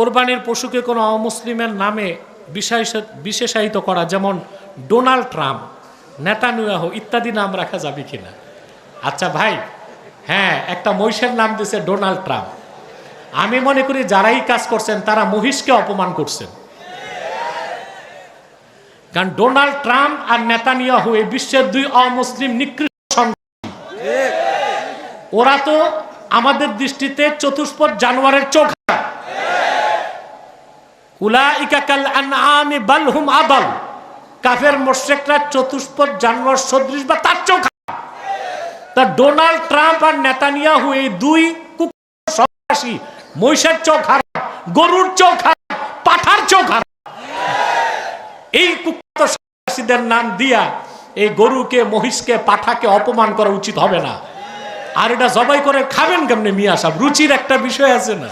কোরবানির পশুকে কোনো অমুসলিমের নামে বিশেষায়িত করা, যেমন ডোনাল্ড ট্রাম্প, নেতানিয়াহু ইত্যাদি নাম রাখা যাবে কিনা? আচ্ছা ভাই, হ্যাঁ, একটা মহিষের নাম দিয়েছে ডোনাল্ড ট্রাম্প। আমি মনে করি যারাই কাজ করছেন তারা মহিষকে অপমান করছেন। কারণ ডোনাল্ড ট্রাম্প আর নেতানিয়াহু এই বিশ্বের দুই অমুসলিম নিকৃষ্ট সন্ত্রাসী। ওরা তো আমাদের দৃষ্টিতে চতুষ্পদ জানোয়ারের চোখ। উলাইকা কাল আনআমি বাল হুম আদাল। কাফের মুশরিকরা চতুষ্পদ জানোয়ার সদৃশ বা তার চোখ। তা ডোনাল্ড ট্রাম্প আর নেতানিয়াহু এই দুই সন্ত্রাসী, মহিষের চোখ হারাম, গরুর চোখ হারাম, পাঠার চোখ হারাম। এই কুখ্যাত সন্ত্রাসীদের নাম দিয়া এই গরুকে, মহিষকে, পাঠাকে অপমান করা উচিত হবে না। আর এটা জবাই করে খাবেন কেমনে মিয়া সাহেব? রুচির একটা বিষয় আছে না?